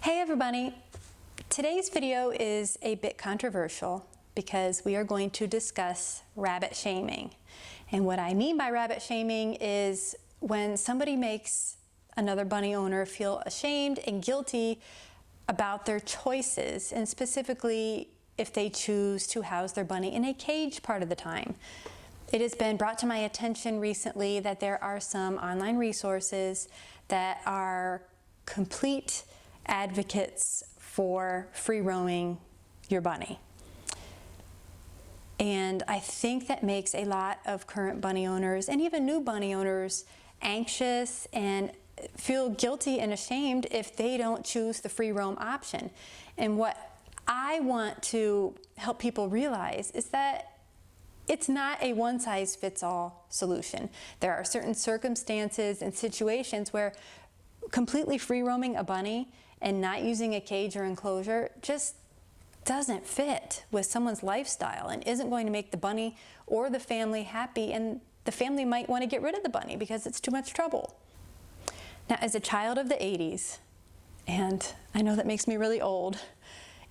Hey everybody! Today's video is a bit controversial because we are going to discuss rabbit shaming. And what I mean by rabbit shaming is when somebody makes another bunny owner feel ashamed and guilty about their choices, and specifically if they choose to house their bunny in a cage part of the time. It has been brought to my attention recently that there are some online resources that are complete advocates for free roaming your bunny. And I think that makes a lot of current bunny owners and even new bunny owners anxious and feel guilty and ashamed if they don't choose the free roam option. And what I want to help people realize is that it's not a one-size-fits-all solution. There are certain circumstances and situations where completely free roaming a bunny and not using a cage or enclosure just doesn't fit with someone's lifestyle and isn't going to make the bunny or the family happy, and the family might want to get rid of the bunny because it's too much trouble. Now, as a child of the 80s, and I know that makes me really old,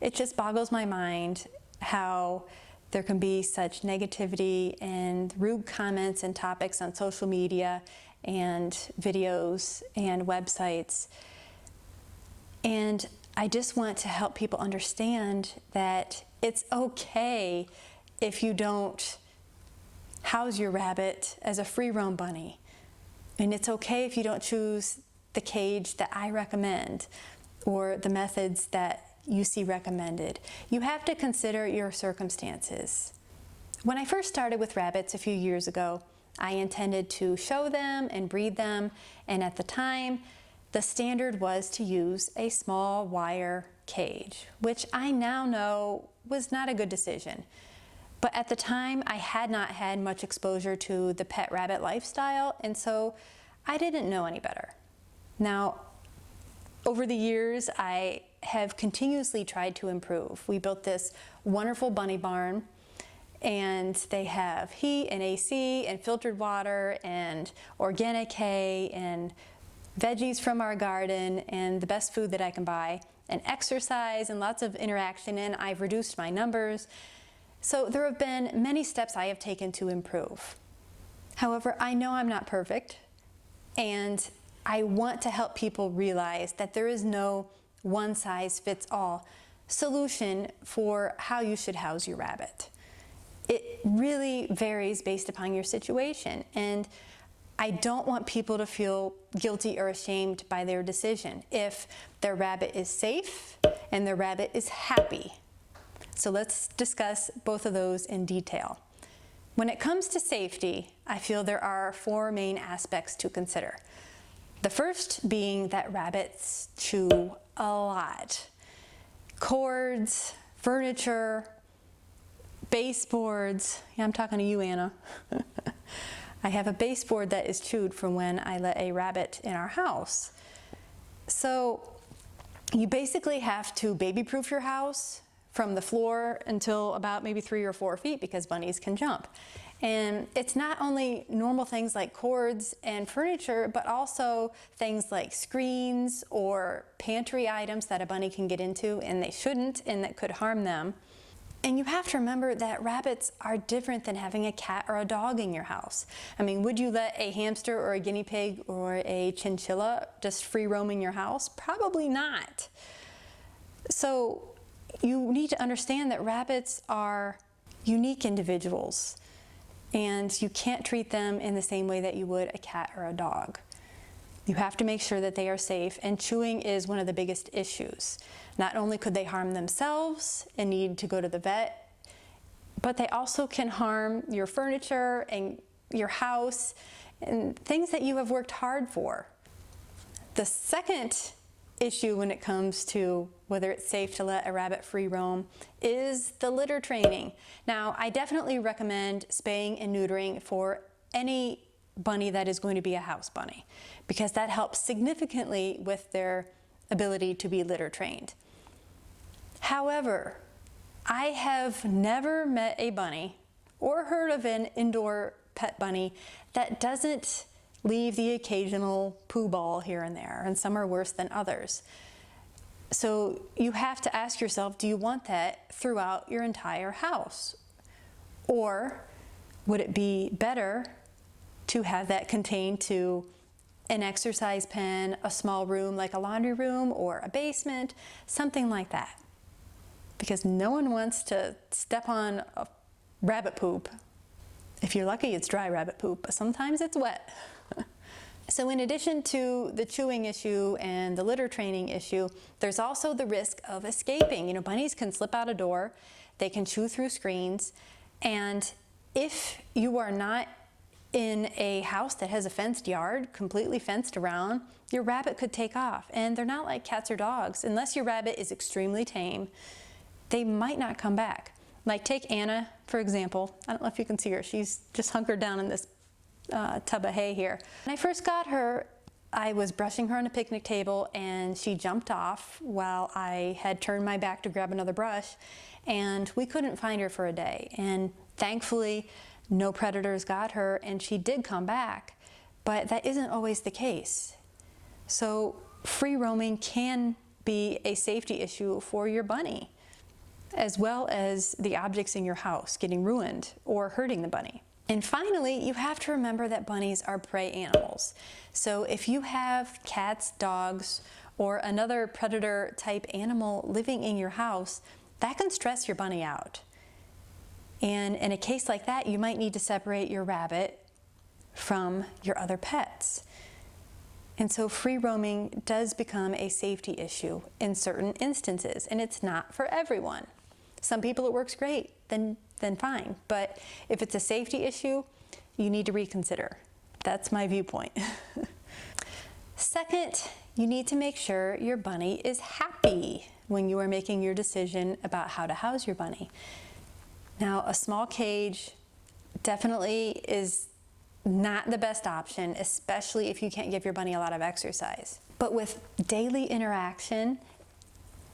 it just boggles my mind how there can be such negativity and rude comments and topics on social media and videos and websites. And I just want to help people understand that it's okay if you don't house your rabbit as a free roam bunny. And it's okay if you don't choose the cage that I recommend or the methods that you see recommended. You have to consider your circumstances. When I first started with rabbits a few years ago, I intended to show them and breed them, and at the time, the standard was to use a small wire cage, which I now know was not a good decision. But at the time, I had not had much exposure to the pet rabbit lifestyle, and so I didn't know any better. Now, over the years, I have continuously tried to improve. We built this wonderful bunny barn, and they have heat and AC and filtered water and organic hay and veggies from our garden and the best food that I can buy, and exercise and lots of interaction, and I've reduced my numbers. So there have been many steps I have taken to improve. However, I know I'm not perfect, and I want to help people realize that there is no one-size-fits-all solution for how you should house your rabbit. It really varies based upon your situation, and I don't want people to feel guilty or ashamed by their decision if their rabbit is safe and their rabbit is happy. So let's discuss both of those in detail. When it comes to safety, I feel there are four main aspects to consider. The first being that rabbits chew a lot. Cords, furniture, baseboards. Yeah, I'm talking to you, Anna. I have a baseboard that is chewed from when I let a rabbit in our house. So you basically have to baby-proof your house from the floor until about maybe 3 or 4 feet because bunnies can jump. And it's not only normal things like cords and furniture, but also things like screens or pantry items that a bunny can get into and they shouldn't, and that could harm them. And you have to remember that rabbits are different than having a cat or a dog in your house. I mean, would you let a hamster or a guinea pig or a chinchilla just free roam in your house? Probably not. So you need to understand that rabbits are unique individuals, and you can't treat them in the same way that you would a cat or a dog. You have to make sure that they are safe, and chewing is one of the biggest issues. Not only could they harm themselves and need to go to the vet, but they also can harm your furniture and your house and things that you have worked hard for. The second issue when it comes to whether it's safe to let a rabbit free roam is the litter training. Now, I definitely recommend spaying and neutering for any bunny that is going to be a house bunny, because that helps significantly with their ability to be litter trained. However, I have never met a bunny or heard of an indoor pet bunny that doesn't leave the occasional poo ball here and there, and some are worse than others. So you have to ask yourself, do you want that throughout your entire house? Or would it be better to have that contained to an exercise pen, a small room like a laundry room or a basement, something like that? Because no one wants to step on a rabbit poop. If you're lucky, it's dry rabbit poop, but sometimes it's wet. So in addition to the chewing issue and the litter training issue, there's also the risk of escaping. You know, bunnies can slip out a door, they can chew through screens, and if you are not in a house that has a fenced yard, completely fenced around, your rabbit could take off. And they're not like cats or dogs. Unless your rabbit is extremely tame, they might not come back. Like take Anna, for example. I don't know if you can see her. She's just hunkered down in this tub of hay here. When I first got her, I was brushing her on a picnic table and she jumped off while I had turned my back to grab another brush, and we couldn't find her for a day. And thankfully, no predators got her and she did come back, but that isn't always the case. So free roaming can be a safety issue for your bunny, as well as the objects in your house getting ruined or hurting the bunny. And finally, you have to remember that bunnies are prey animals. So if you have cats, dogs, or another predator type animal living in your house, that can stress your bunny out. And in a case like that, you might need to separate your rabbit from your other pets. And so free roaming does become a safety issue in certain instances, and it's not for everyone. Some people it works great, then fine. But if it's a safety issue, you need to reconsider. That's my viewpoint. Second, you need to make sure your bunny is happy when you are making your decision about how to house your bunny. Now, a small cage definitely is not the best option, especially if you can't give your bunny a lot of exercise. But with daily interaction,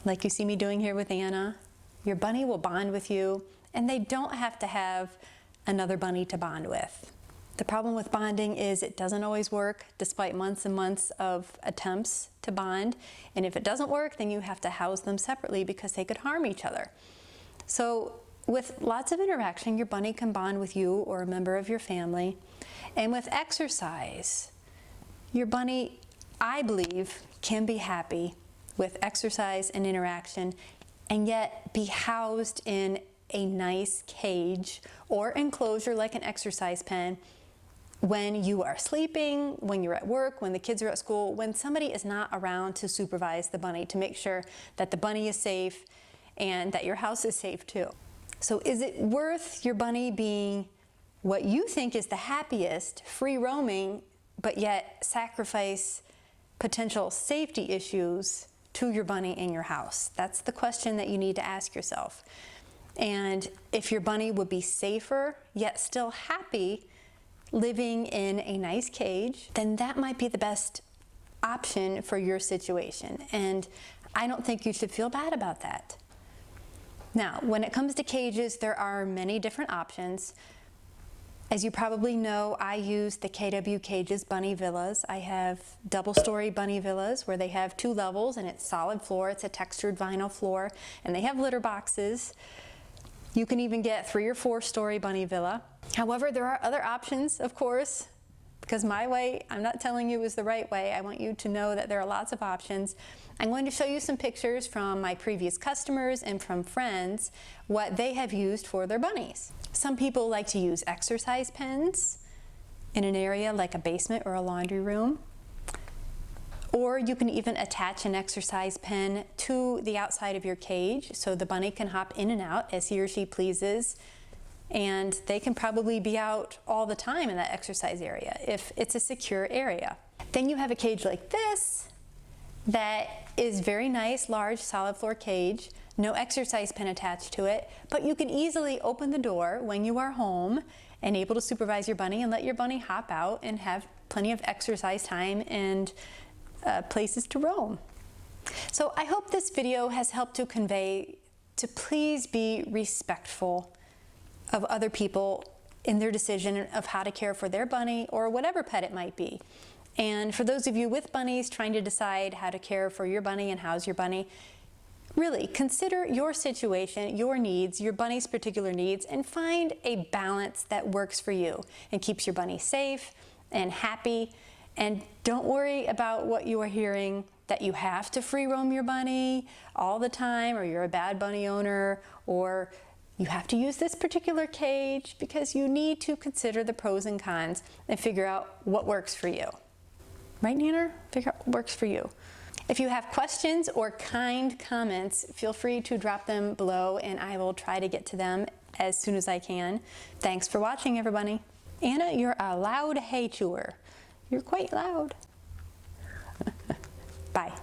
like you see me doing here with Anna, your bunny will bond with you, and they don't have to have another bunny to bond with. The problem with bonding is it doesn't always work, despite months and months of attempts to bond. And if it doesn't work, then you have to house them separately because they could harm each other. So with lots of interaction, your bunny can bond with you or a member of your family. And with exercise, your bunny, I believe, can be happy with exercise and interaction, and yet be housed in a nice cage or enclosure like an exercise pen when you are sleeping, when you're at work, when the kids are at school, when somebody is not around to supervise the bunny, to make sure that the bunny is safe and that your house is safe too. So is it worth your bunny being what you think is the happiest, free roaming, but yet sacrifice potential safety issues to your bunny in your house? That's the question that you need to ask yourself. And if your bunny would be safer, yet still happy living in a nice cage, then that might be the best option for your situation. And I don't think you should feel bad about that. Now, when it comes to cages, there are many different options. As you probably know, I use the KW Cages Bunny Villas. I have double-story bunny villas where they have 2 levels and it's solid floor. It's a textured vinyl floor, and they have litter boxes. You can even get 3 or 4-story bunny villa. However, there are other options, of course, because my way, I'm not telling you is the right way. I want you to know that there are lots of options. I'm going to show you some pictures from my previous customers and from friends, what they have used for their bunnies. Some people like to use exercise pens in an area like a basement or a laundry room. Or you can even attach an exercise pen to the outside of your cage so the bunny can hop in and out as he or she pleases. And they can probably be out all the time in that exercise area if it's a secure area. Then you have a cage like this that is very nice, large, solid floor cage, no exercise pen attached to it, but you can easily open the door when you are home and able to supervise your bunny and let your bunny hop out and have plenty of exercise time and places to roam. So I hope this video has helped to convey to please be respectful of other people in their decision of how to care for their bunny or whatever pet it might be. And for those of you with bunnies trying to decide how to care for your bunny and house your bunny, really consider your situation, your needs, your bunny's particular needs, and find a balance that works for you and keeps your bunny safe and happy. And don't worry about what you are hearing, that you have to free roam your bunny all the time, or you're a bad bunny owner, or you have to use this particular cage, because you need to consider the pros and cons and figure out what works for you. Right, Nanner? Figure out what works for you. If you have questions or kind comments, feel free to drop them below and I will try to get to them as soon as I can. Thanks for watching, everybody. Anna, you're a loud hay chewer. You're quite loud. Bye.